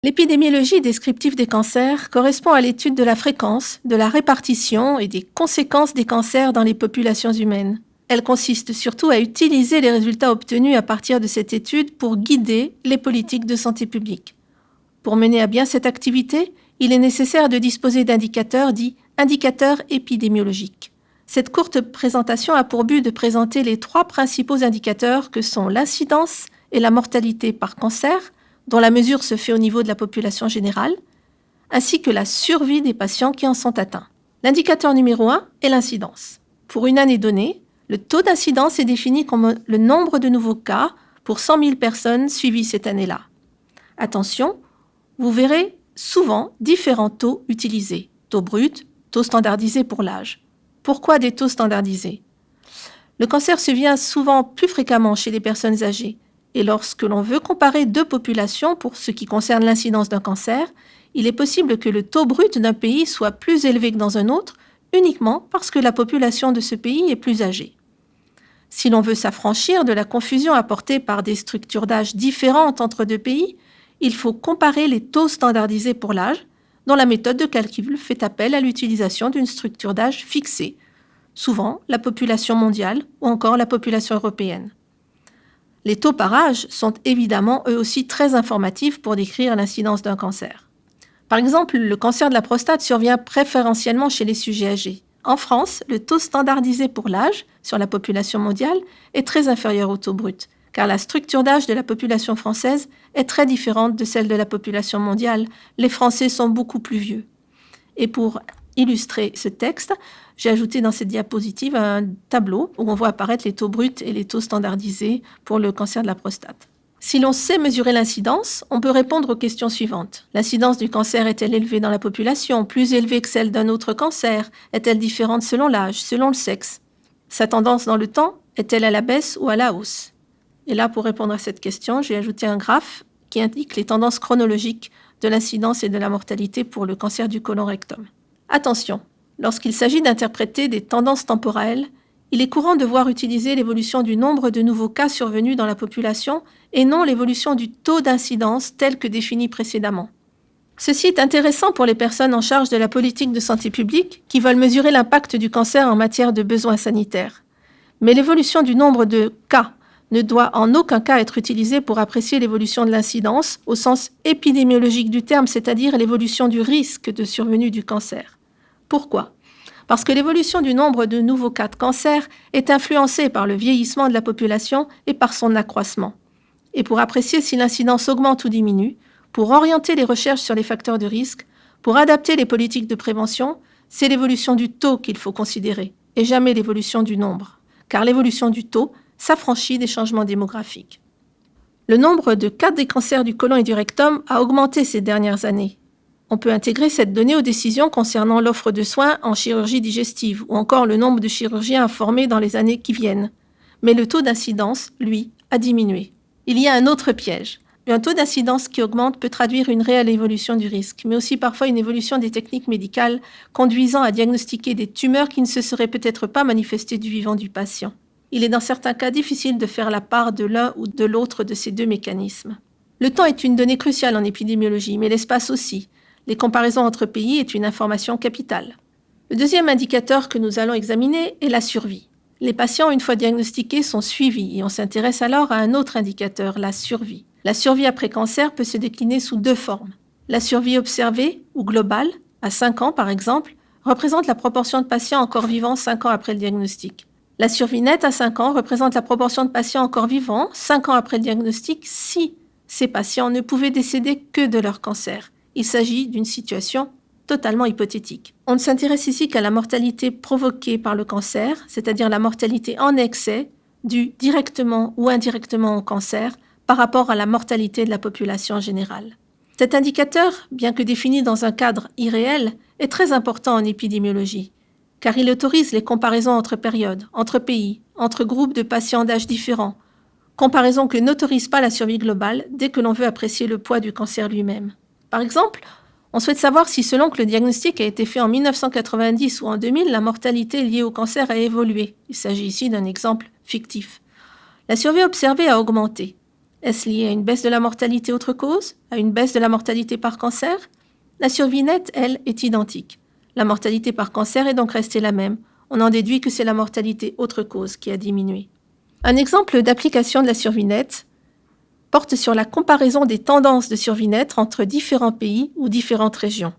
L'épidémiologie descriptive des cancers correspond à l'étude de la fréquence, de la répartition et des conséquences des cancers dans les populations humaines. Elle consiste surtout à utiliser les résultats obtenus à partir de cette étude pour guider les politiques de santé publique. Pour mener à bien cette activité, il est nécessaire de disposer d'indicateurs dits indicateurs épidémiologiques. Cette courte présentation a pour but de présenter les trois principaux indicateurs que sont l'incidence et la mortalité par cancer, dont la mesure se fait au niveau de la population générale, ainsi que la survie des patients qui en sont atteints. L'indicateur numéro 1 est l'incidence. Pour une année donnée, le taux d'incidence est défini comme le nombre de nouveaux cas pour 100 000 personnes suivies cette année-là. Attention, vous verrez souvent différents taux utilisés. Taux brut, taux standardisé pour l'âge. Pourquoi des taux standardisés ? Le cancer survient souvent plus fréquemment chez les personnes âgées. Et lorsque l'on veut comparer deux populations pour ce qui concerne l'incidence d'un cancer, il est possible que le taux brut d'un pays soit plus élevé que dans un autre, uniquement parce que la population de ce pays est plus âgée. Si l'on veut s'affranchir de la confusion apportée par des structures d'âge différentes entre deux pays, il faut comparer les taux standardisés pour l'âge, dont la méthode de calcul fait appel à l'utilisation d'une structure d'âge fixée, souvent la population mondiale ou encore la population européenne. Les taux par âge sont évidemment eux aussi très informatifs pour décrire l'incidence d'un cancer. Par exemple, le cancer de la prostate survient préférentiellement chez les sujets âgés. En France, le taux standardisé pour l'âge sur la population mondiale est très inférieur au taux brut, car la structure d'âge de la population française est très différente de celle de la population mondiale. Les Français sont beaucoup plus vieux. Et pour illustrer ce texte, j'ai ajouté dans cette diapositive un tableau où on voit apparaître les taux bruts et les taux standardisés pour le cancer de la prostate. Si l'on sait mesurer l'incidence, on peut répondre aux questions suivantes. L'incidence du cancer est-elle élevée dans la population, plus élevée que celle d'un autre cancer? Est-elle différente selon l'âge, selon le sexe? Sa tendance dans le temps est-elle à la baisse ou à la hausse? Et là, pour répondre à cette question, j'ai ajouté un graphe qui indique les tendances chronologiques de l'incidence et de la mortalité pour le cancer du côlon rectum. Attention, lorsqu'il s'agit d'interpréter des tendances temporelles, il est courant de voir utiliser l'évolution du nombre de nouveaux cas survenus dans la population et non l'évolution du taux d'incidence tel que défini précédemment. Ceci est intéressant pour les personnes en charge de la politique de santé publique qui veulent mesurer l'impact du cancer en matière de besoins sanitaires. Mais l'évolution du nombre de cas ne doit en aucun cas être utilisée pour apprécier l'évolution de l'incidence au sens épidémiologique du terme, c'est-à-dire l'évolution du risque de survenue du cancer. Pourquoi ? Parce que l'évolution du nombre de nouveaux cas de cancer est influencée par le vieillissement de la population et par son accroissement. Et pour apprécier si l'incidence augmente ou diminue, pour orienter les recherches sur les facteurs de risque, pour adapter les politiques de prévention, c'est l'évolution du taux qu'il faut considérer, et jamais l'évolution du nombre. Car l'évolution du taux s'affranchit des changements démographiques. Le nombre de cas des cancers du côlon et du rectum a augmenté ces dernières années. On peut intégrer cette donnée aux décisions concernant l'offre de soins en chirurgie digestive ou encore le nombre de chirurgiens à former dans les années qui viennent. Mais le taux d'incidence, lui, a diminué. Il y a un autre piège. Un taux d'incidence qui augmente peut traduire une réelle évolution du risque, mais aussi parfois une évolution des techniques médicales conduisant à diagnostiquer des tumeurs qui ne se seraient peut-être pas manifestées du vivant du patient. Il est dans certains cas difficile de faire la part de l'un ou de l'autre de ces deux mécanismes. Le temps est une donnée cruciale en épidémiologie, mais l'espace aussi. Les comparaisons entre pays est une information capitale. Le deuxième indicateur que nous allons examiner est la survie. Les patients, une fois diagnostiqués, sont suivis et on s'intéresse alors à un autre indicateur, la survie. La survie après cancer peut se décliner sous deux formes. La survie observée ou globale, à 5 ans par exemple, représente la proportion de patients encore vivants 5 ans après le diagnostic. La survie nette à 5 ans représente la proportion de patients encore vivants 5 ans après le diagnostic si ces patients ne pouvaient décéder que de leur cancer. Il s'agit d'une situation totalement hypothétique. On ne s'intéresse ici qu'à la mortalité provoquée par le cancer, c'est-à-dire la mortalité en excès due directement ou indirectement au cancer par rapport à la mortalité de la population générale. Cet indicateur, bien que défini dans un cadre irréel, est très important en épidémiologie, car il autorise les comparaisons entre périodes, entre pays, entre groupes de patients d'âge différents, comparaison que n'autorise pas la survie globale dès que l'on veut apprécier le poids du cancer lui-même. Par exemple, on souhaite savoir si selon que le diagnostic a été fait en 1990 ou en 2000, la mortalité liée au cancer a évolué. Il s'agit ici d'un exemple fictif. La survie observée a augmenté. Est-ce lié à une baisse de la mortalité autre cause, à une baisse de la mortalité par cancer? La survie nette, elle, est identique. La mortalité par cancer est donc restée la même. On en déduit que c'est la mortalité autre cause qui a diminué. Un exemple d'application de la survie nette porte sur la comparaison des tendances de survie nette entre différents pays ou différentes régions.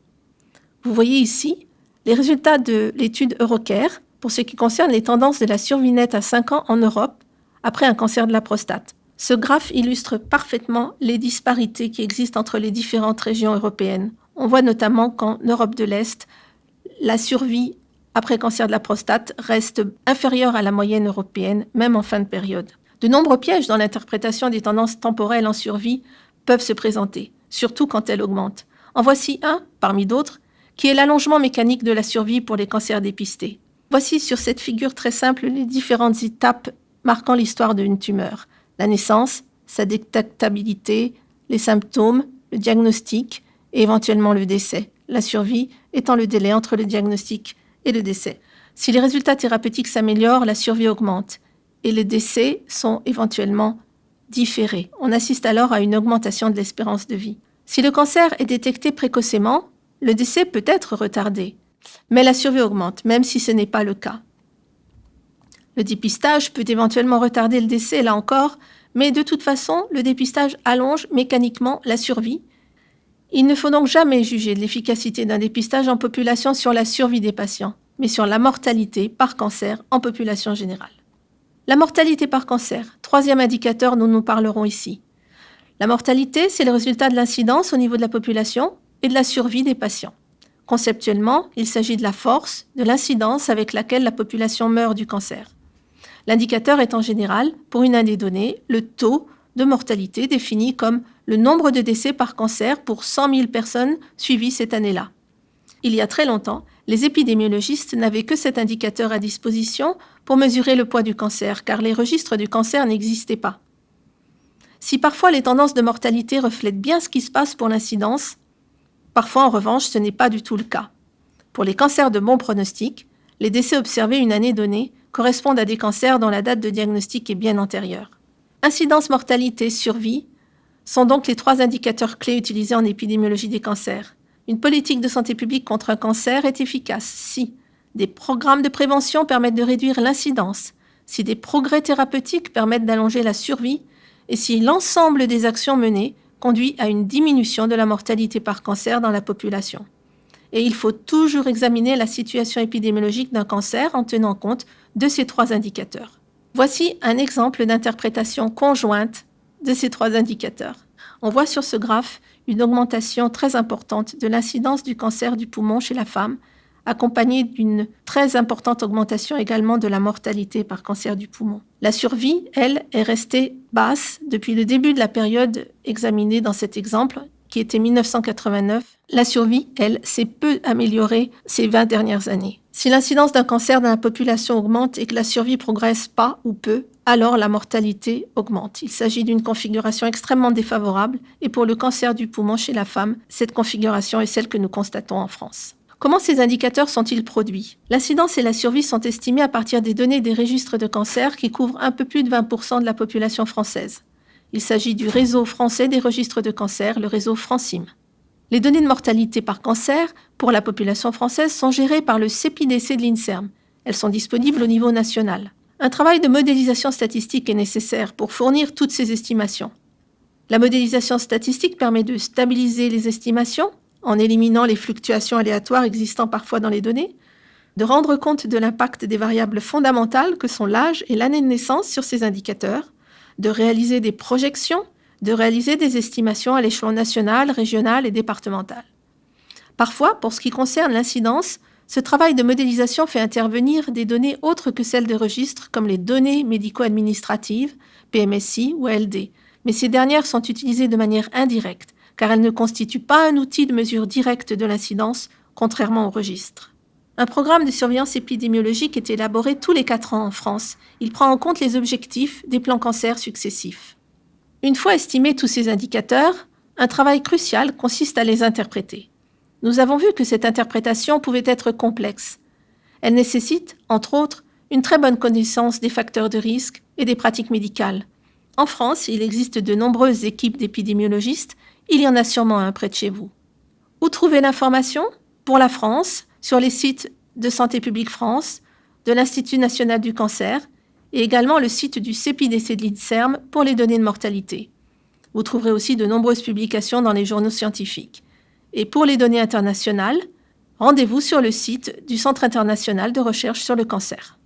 Vous voyez ici les résultats de l'étude Eurocare pour ce qui concerne les tendances de la survie nette à 5 ans en Europe après un cancer de la prostate. Ce graphe illustre parfaitement les disparités qui existent entre les différentes régions européennes. On voit notamment qu'en Europe de l'Est, la survie après cancer de la prostate reste inférieure à la moyenne européenne, même en fin de période. De nombreux pièges dans l'interprétation des tendances temporelles en survie peuvent se présenter, surtout quand elles augmentent. En voici un, parmi d'autres, qui est l'allongement mécanique de la survie pour les cancers dépistés. Voici sur cette figure très simple les différentes étapes marquant l'histoire d'une tumeur. La naissance, sa détectabilité, les symptômes, le diagnostic et éventuellement le décès. La survie étant le délai entre le diagnostic et le décès. Si les résultats thérapeutiques s'améliorent, la survie augmente et les décès sont éventuellement différés. On assiste alors à une augmentation de l'espérance de vie. Si le cancer est détecté précocement, le décès peut être retardé, mais la survie augmente, même si ce n'est pas le cas. Le dépistage peut éventuellement retarder le décès, là encore, mais de toute façon, le dépistage allonge mécaniquement la survie. Il ne faut donc jamais juger de l'efficacité d'un dépistage en population sur la survie des patients, mais sur la mortalité par cancer en population générale. La mortalité par cancer, troisième indicateur dont nous parlerons ici. La mortalité, c'est le résultat de l'incidence au niveau de la population et de la survie des patients. Conceptuellement, il s'agit de la force, de l'incidence avec laquelle la population meurt du cancer. L'indicateur est en général, pour une année donnée, le taux de mortalité défini comme le nombre de décès par cancer pour 100 000 personnes suivies cette année-là. Il y a très longtemps, les épidémiologistes n'avaient que cet indicateur à disposition pour mesurer le poids du cancer, car les registres du cancer n'existaient pas. Si parfois les tendances de mortalité reflètent bien ce qui se passe pour l'incidence, parfois en revanche ce n'est pas du tout le cas. Pour les cancers de bon pronostic, les décès observés une année donnée correspondent à des cancers dont la date de diagnostic est bien antérieure. Incidence, mortalité, survie sont donc les trois indicateurs clés utilisés en épidémiologie des cancers. Une politique de santé publique contre un cancer est efficace si des programmes de prévention permettent de réduire l'incidence, si des progrès thérapeutiques permettent d'allonger la survie et si l'ensemble des actions menées conduit à une diminution de la mortalité par cancer dans la population. Et il faut toujours examiner la situation épidémiologique d'un cancer en tenant compte de ces trois indicateurs. Voici un exemple d'interprétation conjointe de ces trois indicateurs. On voit sur ce graphe une augmentation très importante de l'incidence du cancer du poumon chez la femme, accompagnée d'une très importante augmentation également de la mortalité par cancer du poumon. La survie, elle, est restée basse depuis le début de la période examinée dans cet exemple, qui était 1989. La survie, elle, s'est peu améliorée ces 20 dernières années. Si l'incidence d'un cancer dans la population augmente et que la survie progresse pas ou peu, alors la mortalité augmente. Il s'agit d'une configuration extrêmement défavorable et pour le cancer du poumon chez la femme, cette configuration est celle que nous constatons en France. Comment ces indicateurs sont-ils produits? L'incidence et la survie sont estimés à partir des données des registres de cancer qui couvrent un peu plus de 20% de la population française. Il s'agit du réseau français des registres de cancer, le réseau Francim. Les données de mortalité par cancer pour la population française sont gérées par le CEPIDC de l'INSERM. Elles sont disponibles au niveau national. Un travail de modélisation statistique est nécessaire pour fournir toutes ces estimations. La modélisation statistique permet de stabiliser les estimations en éliminant les fluctuations aléatoires existant parfois dans les données, de rendre compte de l'impact des variables fondamentales que sont l'âge et l'année de naissance sur ces indicateurs, de réaliser des projections, de réaliser des estimations à l'échelon national, régional et départemental. Parfois, pour ce qui concerne l'incidence, ce travail de modélisation fait intervenir des données autres que celles de registres comme les données médico-administratives, PMSI ou ALD, mais ces dernières sont utilisées de manière indirecte, car elles ne constituent pas un outil de mesure directe de l'incidence, contrairement aux registres. Un programme de surveillance épidémiologique est élaboré tous les 4 ans en France. Il prend en compte les objectifs des plans cancer successifs. Une fois estimés tous ces indicateurs, un travail crucial consiste à les interpréter. Nous avons vu que cette interprétation pouvait être complexe. Elle nécessite, entre autres, une très bonne connaissance des facteurs de risque et des pratiques médicales. En France, il existe de nombreuses équipes d'épidémiologistes. Il y en a sûrement un près de chez vous. Où trouver l'information? Pour la France, sur les sites de Santé publique France, de l'Institut national du cancer et également le site du CEPIDC de l'INSERM pour les données de mortalité. Vous trouverez aussi de nombreuses publications dans les journaux scientifiques. Et pour les données internationales, rendez-vous sur le site du Centre international de recherche sur le cancer.